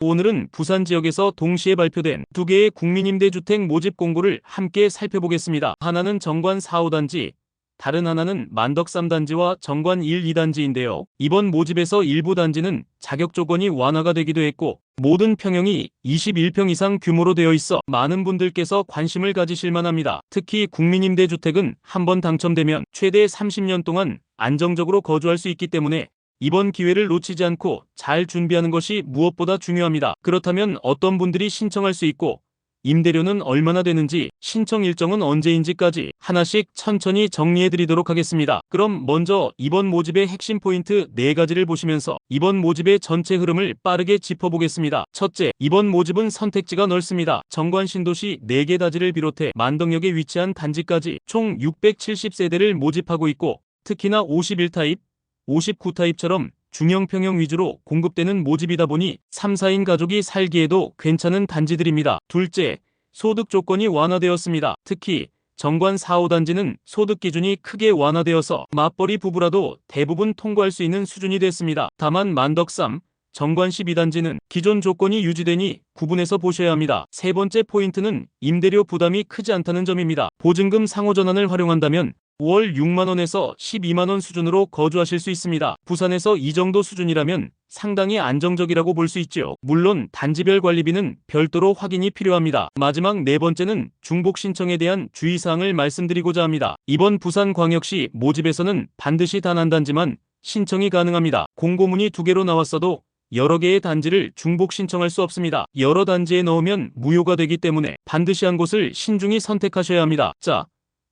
오늘은 부산 지역에서 동시에 발표된 두 개의 국민임대주택 모집 공고를 함께 살펴보겠습니다. 하나는 정관 4호단지, 다른 하나는 만덕 3단지와 정관 1, 2단지인데요. 이번 모집에서 일부 단지는 자격 조건이 완화가 되기도 했고 모든 평형이 21평 이상 규모로 되어 있어 많은 분들께서 관심을 가지실 만합니다. 특히 국민임대주택은 한번 당첨되면 최대 30년 동안 안정적으로 거주할 수 있기 때문에 이번 기회를 놓치지 않고 잘 준비하는 것이 무엇보다 중요합니다. 그렇다면 어떤 분들이 신청할 수 있고 임대료는 얼마나 되는지, 신청 일정은 언제인지까지 하나씩 천천히 정리해드리도록 하겠습니다. 그럼 먼저 이번 모집의 핵심 포인트 4가지를 보시면서 이번 모집의 전체 흐름을 빠르게 짚어보겠습니다. 첫째, 이번 모집은 선택지가 넓습니다. 정관 신도시 4개 단지를 비롯해 만덕역에 위치한 단지까지 총 670세대를 모집하고 있고 특히나 51타입, 59타입처럼 중형 평형 위주로 공급되는 모집이다 보니 3, 4인 가족이 살기에도 괜찮은 단지들입니다. 둘째, 소득 조건이 완화되었습니다. 특히 정관 4호단지는 소득 기준이 크게 완화되어서 맞벌이 부부라도 대부분 통과할 수 있는 수준이 됐습니다. 다만 만덕 3, 정관 12단지는 기존 조건이 유지되니 구분해서 보셔야 합니다. 세 번째 포인트는 임대료 부담이 크지 않다는 점입니다. 보증금 상호전환을 활용한다면 월 6만원에서 12만원 수준으로 거주하실 수 있습니다. 부산에서 이 정도 수준이라면 상당히 안정적이라고 볼 수 있죠. 물론 단지별 관리비는 별도로 확인이 필요합니다. 마지막 4번째는 중복 신청에 대한 주의사항을 말씀드리고자 합니다. 이번 부산광역시 모집에서는 반드시 단 한 단지만 신청이 가능합니다. 공고문이 2개로 나왔어도 여러 개의 단지를 중복 신청할 수 없습니다. 여러 단지에 넣으면 무효가 되기 때문에 반드시 한 곳을 신중히 선택하셔야 합니다. 자,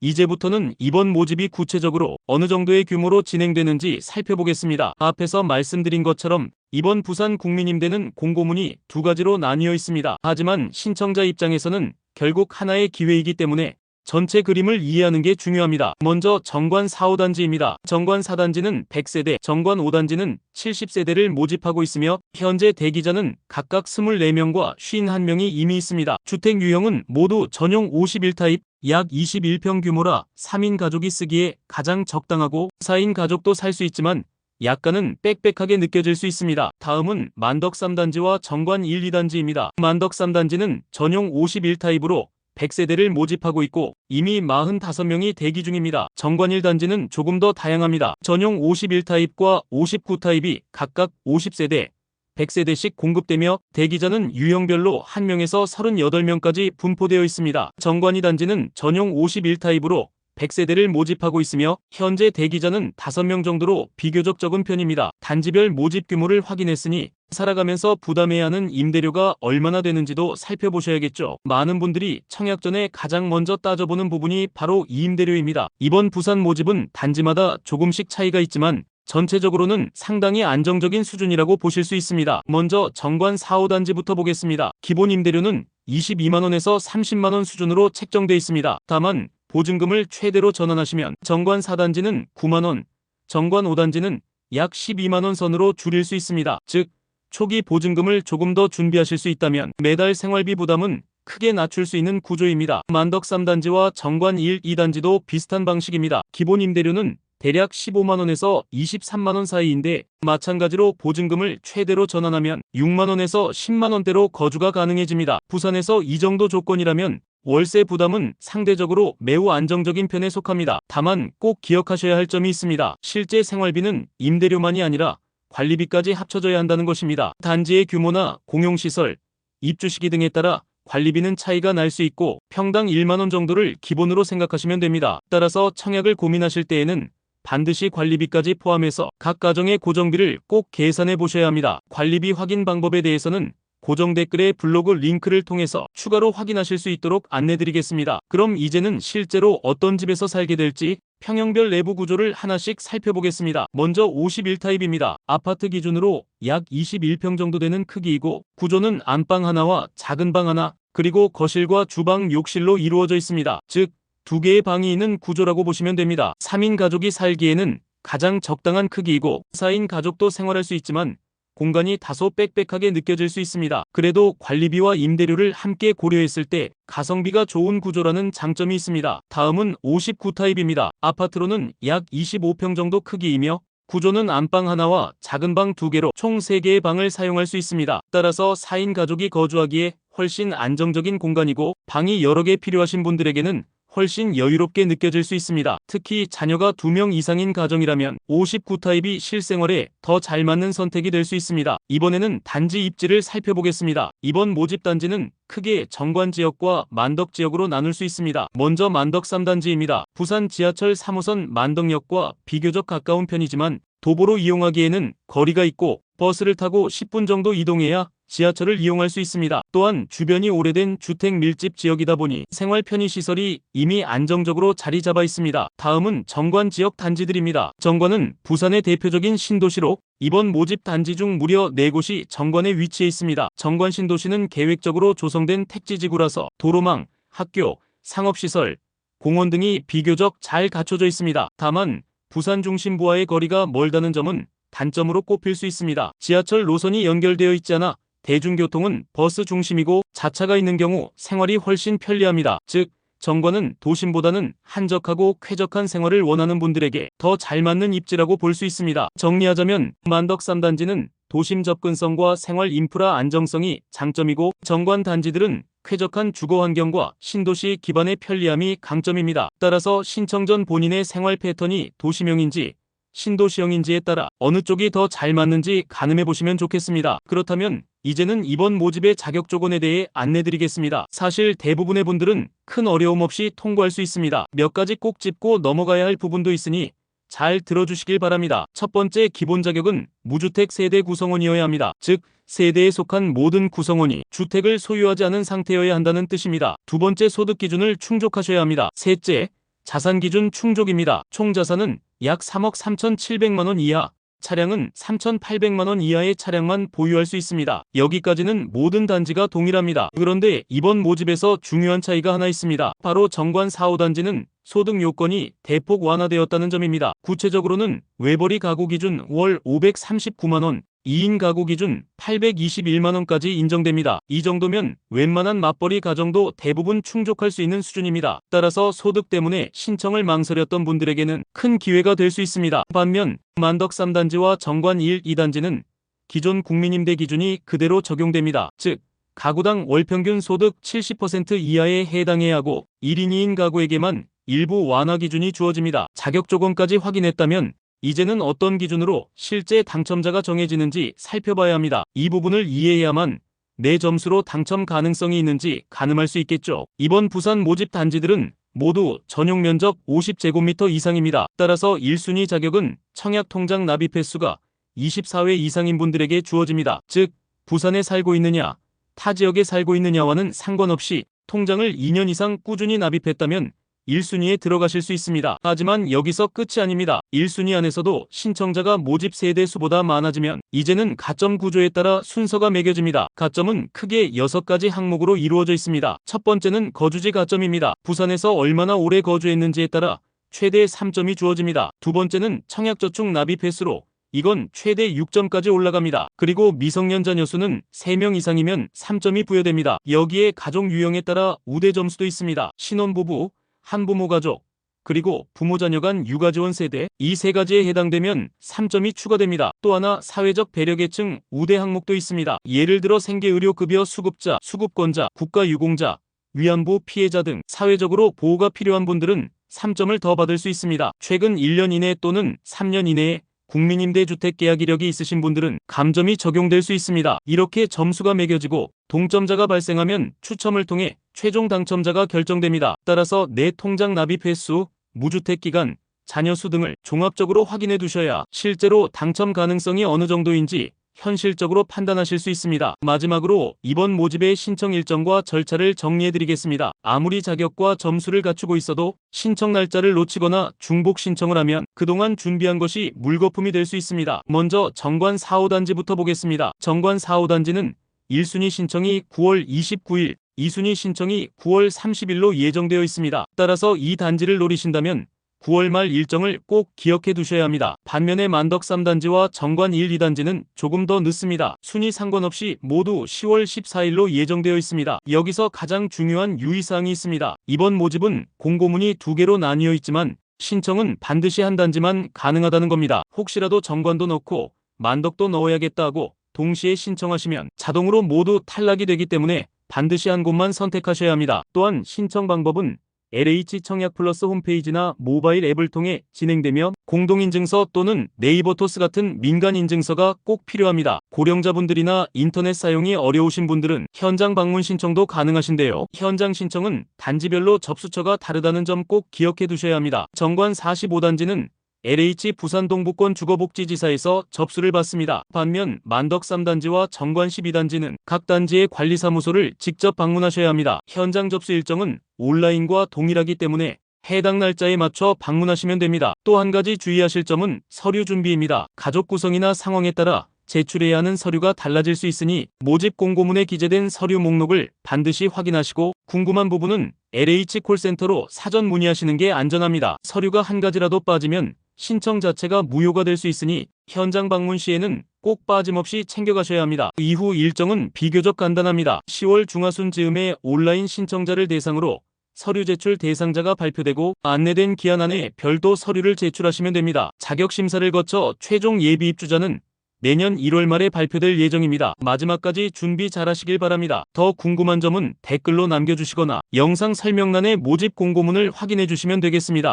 이제부터는 이번 모집이 구체적으로 어느 정도의 규모로 진행되는지 살펴보겠습니다. 앞에서 말씀드린 것처럼 이번 부산 국민임대는 공고문이 2가지로 나뉘어 있습니다. 하지만 신청자 입장에서는 결국 하나의 기회이기 때문에 전체 그림을 이해하는 게 중요합니다. 먼저 정관 4호단지입니다. 정관 4단지는 100세대, 정관 5단지는 70세대를 모집하고 있으며 현재 대기자는 각각 24명과 51명이 이미 있습니다. 주택 유형은 모두 전용 51타입, 약 21평 규모라 3인 가족이 쓰기에 가장 적당하고 4인 가족도 살 수 있지만 약간은 빽빽하게 느껴질 수 있습니다. 다음은 만덕 3단지와 정관 1, 2단지입니다. 만덕 3단지는 전용 51타입으로 100세대를 모집하고 있고 이미 45명이 대기 중입니다. 정관 1단지는 조금 더 다양합니다. 전용 51타입과 59타입이 각각 50세대, 100세대씩 공급되며 대기자는 유형별로 1명에서 38명까지 분포되어 있습니다. 정관 2단지는 전용 51타입으로 100세대를 모집하고 있으며 현재 대기자는 5명 정도로 비교적 적은 편입니다. 단지별 모집 규모를 확인했으니 살아가면서 부담해야 하는 임대료가 얼마나 되는지도 살펴보셔야겠죠. 많은 분들이 청약 전에 가장 먼저 따져보는 부분이 바로 이 임대료입니다. 이번 부산 모집은 단지마다 조금씩 차이가 있지만 전체적으로는 상당히 안정적인 수준이라고 보실 수 있습니다. 먼저 정관 4호단지부터 보겠습니다. 기본 임대료는 22만원에서 30만원 수준으로 책정되어 있습니다. 다만 보증금을 최대로 전환하시면 정관 4단지는 9만원, 정관 5단지는 약 12만원 선으로 줄일 수 있습니다. 즉, 초기 보증금을 조금 더 준비하실 수 있다면 매달 생활비 부담은 크게 낮출 수 있는 구조입니다. 만덕 3단지와 정관 1, 2단지도 비슷한 방식입니다. 기본 임대료는 대략 15만원에서 23만원 사이인데 마찬가지로 보증금을 최대로 전환하면 6만원에서 10만원대로 거주가 가능해집니다. 부산에서 이 정도 조건이라면 월세 부담은 상대적으로 매우 안정적인 편에 속합니다. 다만 꼭 기억하셔야 할 점이 있습니다. 실제 생활비는 임대료만이 아니라 관리비까지 합쳐져야 한다는 것입니다. 단지의 규모나 공용시설, 입주 시기 등에 따라 관리비는 차이가 날 수 있고 평당 1만원 정도를 기본으로 생각하시면 됩니다. 따라서 청약을 고민하실 때에는 반드시 관리비까지 포함해서 각 가정의 고정비를 꼭 계산해 보셔야 합니다. 관리비 확인 방법에 대해서는 고정 댓글의 블로그 링크를 통해서 추가로 확인하실 수 있도록 안내드리겠습니다. 그럼 이제는 실제로 어떤 집에서 살게 될지 평형별 내부 구조를 하나씩 살펴보겠습니다. 먼저 51타입입니다. 아파트 기준으로 약 21평 정도 되는 크기이고 구조는 안방 하나와 작은 방 하나, 그리고 거실과 주방, 욕실로 이루어져 있습니다. 즉 2개의 방이 있는 구조라고 보시면 됩니다. 3인 가족이 살기에는 가장 적당한 크기이고 4인 가족도 생활할 수 있지만 공간이 다소 빽빽하게 느껴질 수 있습니다. 그래도 관리비와 임대료를 함께 고려했을 때 가성비가 좋은 구조라는 장점이 있습니다. 다음은 59타입입니다. 아파트로는 약 25평 정도 크기이며 구조는 안방 하나와 작은 방 2개로 총 3개의 방을 사용할 수 있습니다. 따라서 4인 가족이 거주하기에 훨씬 안정적인 공간이고 방이 여러 개 필요하신 분들에게는 훨씬 여유롭게 느껴질 수 있습니다. 특히 자녀가 2명 이상인 가정이라면 59 타입이 실생활에 더 잘 맞는 선택이 될 수 있습니다. 이번에는 단지 입지를 살펴보겠습니다. 이번 모집 단지는 크게 정관지역과 만덕지역으로 나눌 수 있습니다. 먼저 만덕 3단지입니다. 부산 지하철 3호선 만덕역과 비교적 가까운 편이지만 도보로 이용하기에는 거리가 있고 버스를 타고 10분 정도 이동해야 지하철을 이용할 수 있습니다. 또한 주변이 오래된 주택 밀집 지역이다 보니 생활 편의시설이 이미 안정적으로 자리 잡아 있습니다. 다음은 정관 지역 단지들입니다. 정관은 부산의 대표적인 신도시로 이번 모집 단지 중 무려 4곳이 정관에 위치해 있습니다. 정관 신도시는 계획적으로 조성된 택지지구라서 도로망, 학교, 상업시설, 공원 등이 비교적 잘 갖춰져 있습니다. 다만 부산 중심부와의 거리가 멀다는 점은 단점으로 꼽힐 수 있습니다. 지하철 노선이 연결되어 있지 않아 대중교통은 버스 중심이고 자차가 있는 경우 생활이 훨씬 편리합니다. 즉, 정관은 도심보다는 한적하고 쾌적한 생활을 원하는 분들에게 더 잘 맞는 입지라고 볼 수 있습니다. 정리하자면 만덕 3단지는 도심 접근성과 생활 인프라 안정성이 장점이고 정관 단지들은 쾌적한 주거 환경과 신도시 기반의 편리함이 강점입니다. 따라서 신청 전 본인의 생활 패턴이 도시명인지 신도시형인지에 따라 어느 쪽이 더 잘 맞는지 가늠해 보시면 좋겠습니다. 그렇다면 이제는 이번 모집의 자격 조건에 대해 안내드리겠습니다. 사실 대부분의 분들은 큰 어려움 없이 통과할 수 있습니다. 몇 가지 꼭 짚고 넘어가야 할 부분도 있으니 잘 들어주시길 바랍니다. 첫 번째 기본 자격은 무주택 세대 구성원이어야 합니다. 즉, 세대에 속한 모든 구성원이 주택을 소유하지 않은 상태여야 한다는 뜻입니다. 두 번째 소득 기준을 충족하셔야 합니다. 셋째, 자산 기준 충족입니다. 총 자산은 약 3억 3,700만 원 이하, 차량은 3,800만 원 이하의 차량만 보유할 수 있습니다. 여기까지는 모든 단지가 동일합니다. 그런데 이번 모집에서 중요한 차이가 하나 있습니다. 바로 정관 4호단지는 소득 요건이 대폭 완화되었다는 점입니다. 구체적으로는 외벌이 가구 기준 월 539만 원, 2인 가구 기준 821만 원까지 인정됩니다. 이 정도면 웬만한 맞벌이 가정도 대부분 충족할 수 있는 수준입니다. 따라서 소득 때문에 신청을 망설였던 분들에게는 큰 기회가 될 수 있습니다. 반면 만덕 3단지와 정관 1, 2단지는 기존 국민임대 기준이 그대로 적용됩니다. 즉, 가구당 월평균 소득 70% 이하에 해당해야 하고 1인 2인 가구에게만 일부 완화 기준이 주어집니다. 자격 조건까지 확인했다면 이제는 어떤 기준으로 실제 당첨자가 정해지는지 살펴봐야 합니다. 이 부분을 이해해야만 내 점수로 당첨 가능성이 있는지 가늠할 수 있겠죠. 이번 부산 모집 단지들은 모두 전용 면적 50제곱미터 이상입니다. 따라서 1순위 자격은 청약 통장 납입 횟수가 24회 이상인 분들에게 주어집니다. 즉, 부산에 살고 있느냐, 타 지역에 살고 있느냐와는 상관없이 통장을 2년 이상 꾸준히 납입했다면 1순위에 들어가실 수 있습니다. 하지만 여기서 끝이 아닙니다. 1순위 안에서도 신청자가 모집 세대 수보다 많아지면 이제는 가점 구조에 따라 순서가 매겨집니다. 가점은 크게 6가지 항목으로 이루어져 있습니다. 첫 번째는 거주지 가점입니다. 부산에서 얼마나 오래 거주했는지에 따라 최대 3점이 주어집니다. 두 번째는 청약저축 납입 횟수로 이건 최대 6점까지 올라갑니다. 그리고 미성년 자녀 수는 3명 이상이면 3점이 부여됩니다. 여기에 가족 유형에 따라 우대 점수도 있습니다. 신혼부부, 한부모 가족, 그리고 부모 자녀 간 육아지원 세대, 이 3가지에 해당되면 3점이 추가됩니다. 또 하나 사회적 배려계층 우대 항목도 있습니다. 예를 들어 생계의료급여 수급자, 수급권자, 국가유공자, 위안부 피해자 등 사회적으로 보호가 필요한 분들은 3점을 더 받을 수 있습니다. 최근 1년 이내 또는 3년 이내에 국민임대주택 계약 이력이 있으신 분들은 감점이 적용될 수 있습니다. 이렇게 점수가 매겨지고 동점자가 발생하면 추첨을 통해 최종 당첨자가 결정됩니다. 따라서 내 통장 납입 횟수, 무주택 기간, 자녀 수 등을 종합적으로 확인해 두셔야 실제로 당첨 가능성이 어느 정도인지 현실적으로 판단하실 수 있습니다. 마지막으로 이번 모집의 신청 일정과 절차를 정리해드리겠습니다. 아무리 자격과 점수를 갖추고 있어도 신청 날짜를 놓치거나 중복 신청을 하면 그동안 준비한 것이 물거품이 될 수 있습니다. 먼저 정관 4호단지부터 보겠습니다. 정관 4호단지는 1순위 신청이 9월 29일, 2순위 신청이 9월 30일로 예정되어 있습니다. 따라서 이 단지를 노리신다면 9월 말 일정을 꼭 기억해 두셔야 합니다. 반면에 만덕 3단지와 정관 1, 2단지는 조금 더 늦습니다. 순위 상관없이 모두 10월 14일로 예정되어 있습니다. 여기서 가장 중요한 유의사항이 있습니다. 이번 모집은 공고문이 2개로 나뉘어 있지만 신청은 반드시 한 단지만 가능하다는 겁니다. 혹시라도 정관도 넣고 만덕도 넣어야겠다 하고 동시에 신청하시면 자동으로 모두 탈락이 되기 때문에 반드시 한 곳만 선택하셔야 합니다. 또한 신청 방법은 LH청약플러스 홈페이지나 모바일 앱을 통해 진행되며 공동인증서 또는 네이버 토스 같은 민간인증서가 꼭 필요합니다. 고령자분들이나 인터넷 사용이 어려우신 분들은 현장 방문 신청도 가능하신데요. 현장 신청은 단지별로 접수처가 다르다는 점 꼭 기억해 두셔야 합니다. 정관 45단지는 LH 부산 동부권 주거복지지사에서 접수를 받습니다. 반면 만덕 3단지와 정관 12단지는 각 단지의 관리사무소를 직접 방문하셔야 합니다. 현장 접수 일정은 온라인과 동일하기 때문에 해당 날짜에 맞춰 방문하시면 됩니다. 또 한 가지 주의하실 점은 서류 준비입니다. 가족 구성이나 상황에 따라 제출해야 하는 서류가 달라질 수 있으니 모집 공고문에 기재된 서류 목록을 반드시 확인하시고 궁금한 부분은 LH 콜센터로 사전 문의하시는 게 안전합니다. 서류가 한 가지라도 빠지면 신청 자체가 무효가 될 수 있으니 현장 방문 시에는 꼭 빠짐없이 챙겨가셔야 합니다. 이후 일정은 비교적 간단합니다. 10월 중하순 즈음에 온라인 신청자를 대상으로 서류 제출 대상자가 발표되고 안내된 기한 안에 별도 서류를 제출하시면 됩니다. 자격 심사를 거쳐 최종 예비 입주자는 내년 1월 말에 발표될 예정입니다. 마지막까지 준비 잘하시길 바랍니다. 더 궁금한 점은 댓글로 남겨주시거나 영상 설명란의 모집 공고문을 확인해 주시면 되겠습니다.